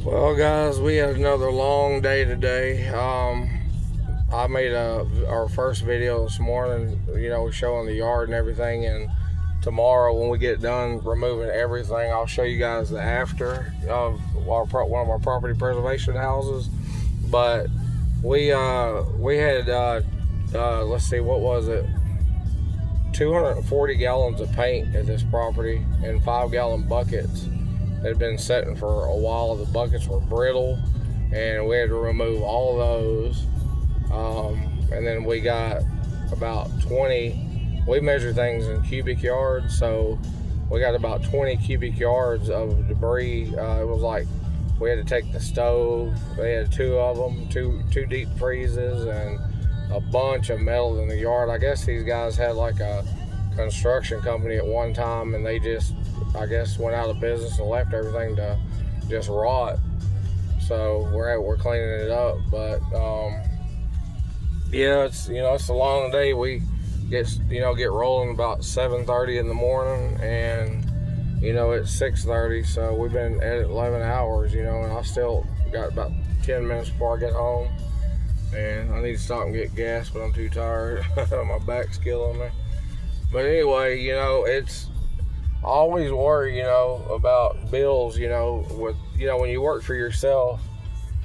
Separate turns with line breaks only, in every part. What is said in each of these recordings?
Well, guys, we had another long day today. I made our first video this morning, showing the yard and everything. And tomorrow, when we get done removing everything, I'll show you guys the after of one of our property preservation houses. But we had let's see, what was it? 240 gallons of paint at this property in 5-gallon buckets. They'd been sitting for a while. The buckets were brittle, and we had to remove all of those. And then we got about 20. We measure things in cubic yards, so we got about 20 cubic yards of debris. It was like we had to take the stove. They had two of them, two deep freezes, and a bunch of metal in the yard. I guess these guys had like a construction company at one time, and they just, I guess, went out of business and left everything to just rot. So we're cleaning it up, but yeah, it's a long day. We get rolling about 7:30 in the morning, and it's 6:30, so we've been at it 11 hours, and I still got about 10 minutes before I get home, and I need to stop and get gas, but I'm too tired. My back's killing me. But anyway, it's always worry, about bills, with, when you work for yourself,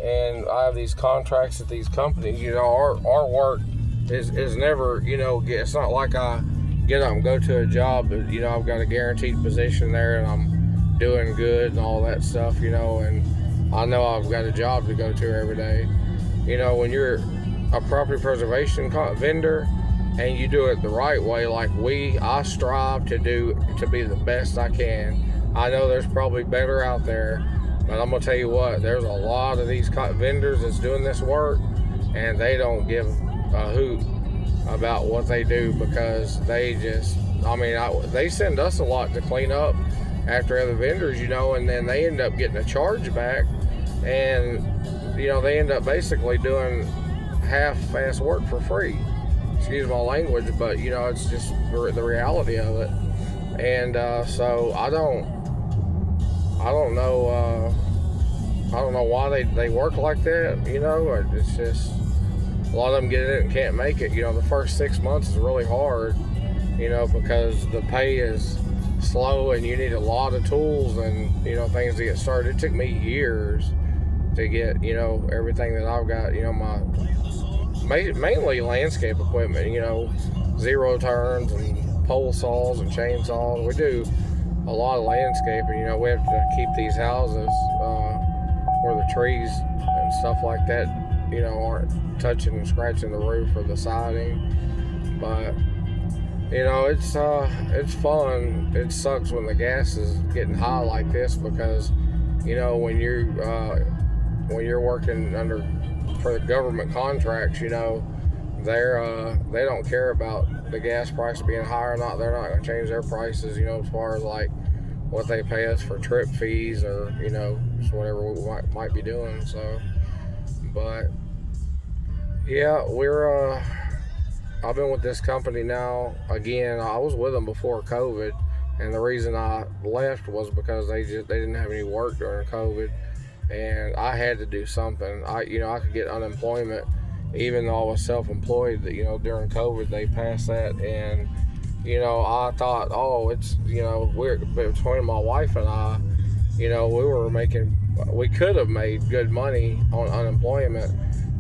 and I have these contracts at these companies, our work is never, it's not like I get up and go to a job, but, I've got a guaranteed position there, and I'm doing good and all that stuff, and I know I've got a job to go to every day. When you're a property preservation vendor, and you do it the right way, like I strive to be the best I can. I know there's probably better out there, but I'm gonna tell you what, there's a lot of these vendors that's doing this work, and they don't give a hoot about what they do, because they just, they send us a lot to clean up after other vendors, and then they end up getting a charge back, and they end up basically doing half-ass work for free. Excuse my language, but it's just the reality of it. And so I don't know why they work like that. It's just a lot of them get it and can't make it. The first 6 months is really hard, because the pay is slow, and you need a lot of tools and things to get started. It took me years to get everything that I've got. My mainly landscape equipment, zero turns and pole saws and chainsaws. We do a lot of landscaping. We have to keep these houses where the trees and stuff like that, aren't touching and scratching the roof or the siding. But it's fun. It sucks when the gas is getting high like this, because when you're working for the government contracts, they don't care about the gas price being high or not. They're not going to change their prices, as far as like what they pay us for trip fees, or just whatever we might be doing. So, but yeah, I've been with this company now. Again, I was with them before COVID, and the reason I left was because they didn't have any work during COVID, and I had to do something. I could get unemployment even though I was self-employed. During COVID they passed that, and I thought, oh, it's we're between my wife and I, we could have made good money on unemployment,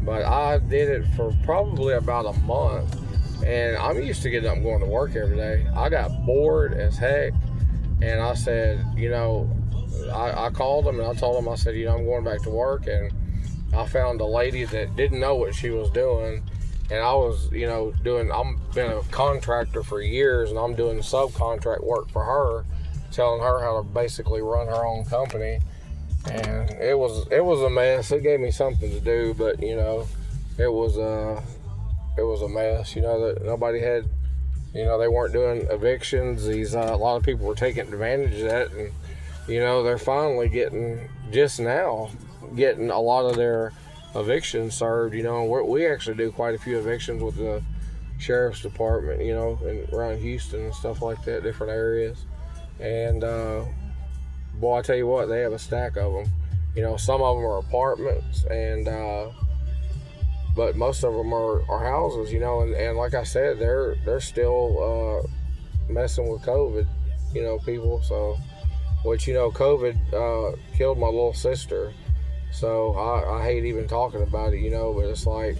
but I did it for probably about a month, and I'm used to getting up and going to work every day. I got bored as heck, and I said, I called them and I told them, I said, I'm going back to work, and I found a lady that didn't know what she was doing, and I was, I've been a contractor for years, and I'm doing subcontract work for her, telling her how to basically run her own company, and it was a mess. It gave me something to do, but it was a mess. That nobody had, they weren't doing evictions. These a lot of people were taking advantage of that, and they're finally getting a lot of their evictions served. We actually do quite a few evictions with the sheriff's department, and around Houston and stuff like that, different areas. And boy, I tell you what, they have a stack of them. You know, some of them are apartments, and but most of them are houses. You know, and like I said, they're still messing with COVID. You know, people. So, which you know, COVID killed my little sister. So I hate even talking about it. You know, but it's like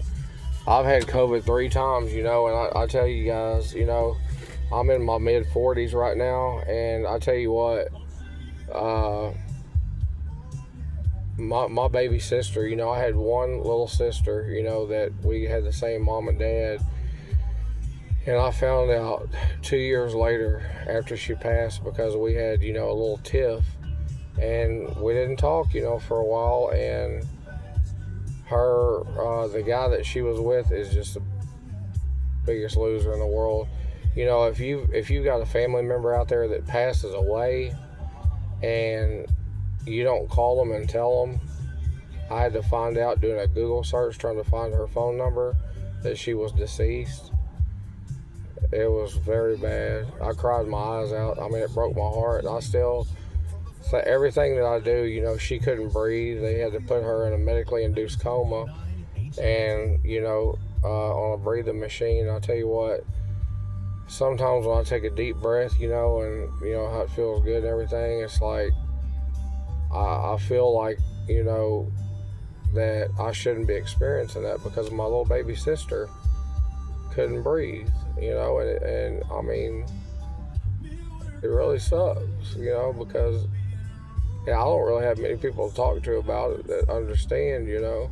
I've had COVID 3 times. You know, and I tell you guys, you know, I'm in my mid 40s right now, and I tell you what. Uh, my baby sister, you know, I had one little sister, you know, that we had the same mom and dad. And I found out 2 years later after she passed because we had, you know, a little tiff and we didn't talk, you know, for a while. And the guy that she was with is just the biggest loser in the world. You know, if you got a family member out there that passes away and you don't call them and tell them, I had to find out doing a Google search trying to find her phone number that she was deceased. It was very bad. I cried my eyes out. I mean, it broke my heart. I still, everything that I do, you know, she couldn't breathe. They had to put her in a medically induced coma and, you know, on a breathing machine. I'll tell you what, sometimes when I take a deep breath, you know, and, you know, how it feels good and everything, it's like, I feel like, you know, that I shouldn't be experiencing that because my little baby sister couldn't breathe, you know, and I mean, it really sucks, you know, because I don't really have many people to talk to about it that understand, you know,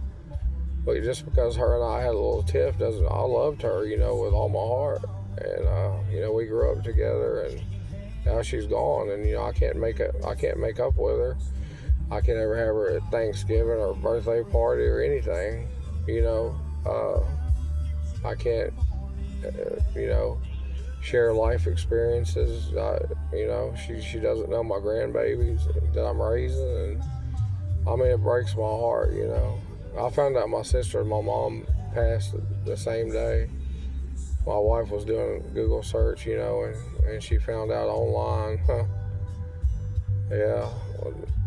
but just because her and I had a little tiff doesn't, I loved her, you know, with all my heart, and, you know, we grew up together, and now she's gone, and, you know, I can't make up with her. I can never have her at Thanksgiving or birthday party or anything, you know. I can't, you know, share life experiences. You know, she doesn't know my grandbabies that I'm raising, and I mean, it breaks my heart, you know. I found out my sister and my mom passed the same day. My wife was doing a Google search, you know, and she found out online. Yeah,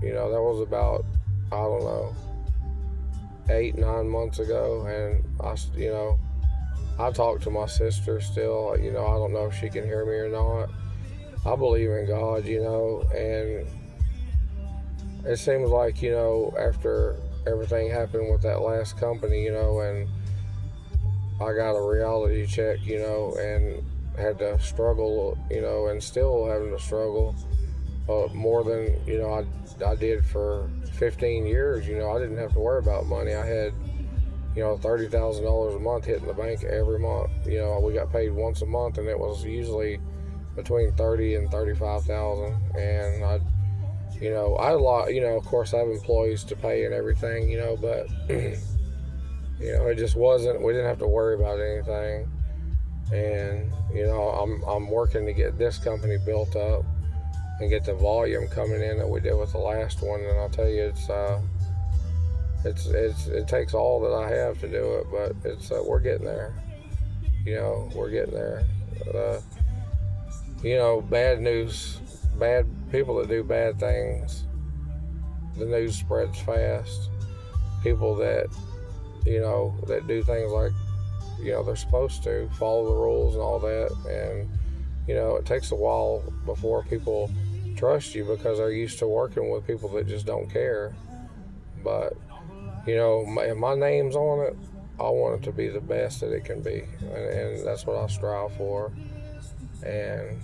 you know, that was about, I don't know, 8-9 months ago, and you know, I talk to my sister still. You know, I don't know if she can hear me or not. I believe in God, you know, and it seems like, you know, after everything happened with that last company, you know, and I got a reality check, you know, and had to struggle, you know, and still having to struggle. More than, you know, I did for 15 years. You know, I didn't have to worry about money. I had, you know, $30,000 a month hitting the bank every month. You know, we got paid once a month, and it was usually between 30 and 35,000. And you know, I had a lot. You know, of course, I have employees to pay and everything. You know, but you know, it just wasn't. We didn't have to worry about anything. And you know, I'm working to get this company built up and get the volume coming in that we did with the last one, and I'll tell you, it takes all that I have to do it, but we're getting there. You know, we're getting there. You know, bad news, bad people that do bad things, the news spreads fast. People that, you know, that do things like, you know, they're supposed to follow the rules and all that, and you know, it takes a while before people trust you because they're used to working with people that just don't care. But, you know, if my name's on it, I want it to be the best that it can be. And that's what I strive for. And,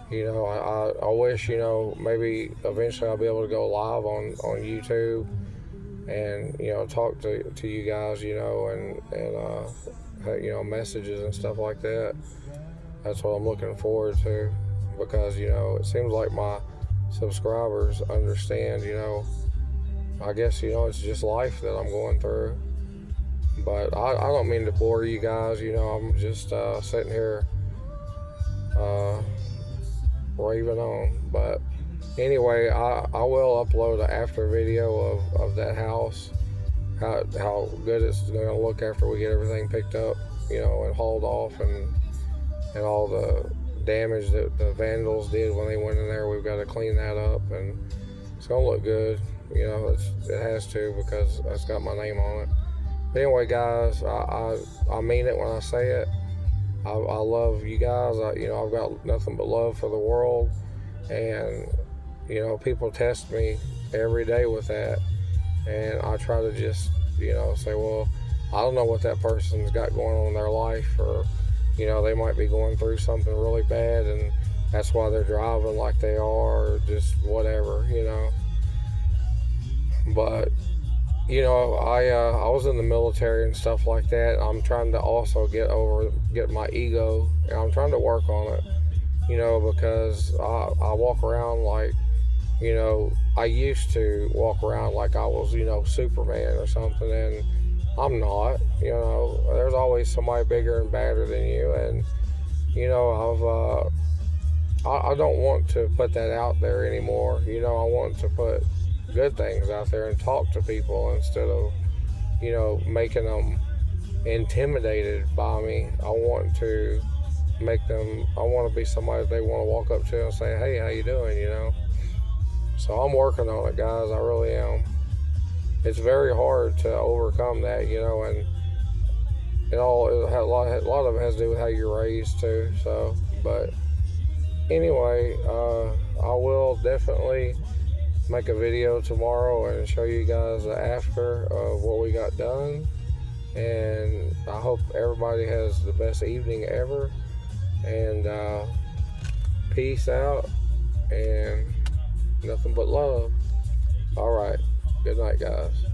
you know, I wish, you know, maybe eventually I'll be able to go live on YouTube and, you know, talk to you guys, you know, and you know, messages and stuff like that. That's what I'm looking forward to, because, you know, it seems like my subscribers understand, you know, I guess, you know, it's just life that I'm going through. But I don't mean to bore you guys, you know, I'm just sitting here raving on. But anyway, I will upload an after video of that house, how good it's going to look after we get everything picked up, you know, and hauled off, and all the damage that the vandals did when they went in there. We've got to clean that up, and it's gonna look good. You know, it has to, because that's got my name on it. But anyway, guys, I mean it when I say it. I love you guys. I've got nothing but love for the world, and people test me every day with that, and I try to just say, well, I don't know what that person's got going on in their life, or they might be going through something really bad, and that's why they're driving like they are, or just whatever. But I was in the military and stuff like that. I'm trying to also get my ego, and I'm trying to work on it. Because I walk around like, I used to walk around like I was, Superman or something, and I'm not. There's always somebody bigger and badder than you, and I don't want to put that out there anymore. I want to put good things out there and talk to people instead of making them intimidated by me. I want to be somebody they want to walk up to and say, hey, how you doing? So I'm working on it, guys. I really am. It's very hard to overcome that, and a lot of it has to do with how you're raised too. So, but anyway, I will definitely make a video tomorrow and show you guys the after of what we got done, and I hope everybody has the best evening ever, and peace out, and nothing but love. All right, good night, guys.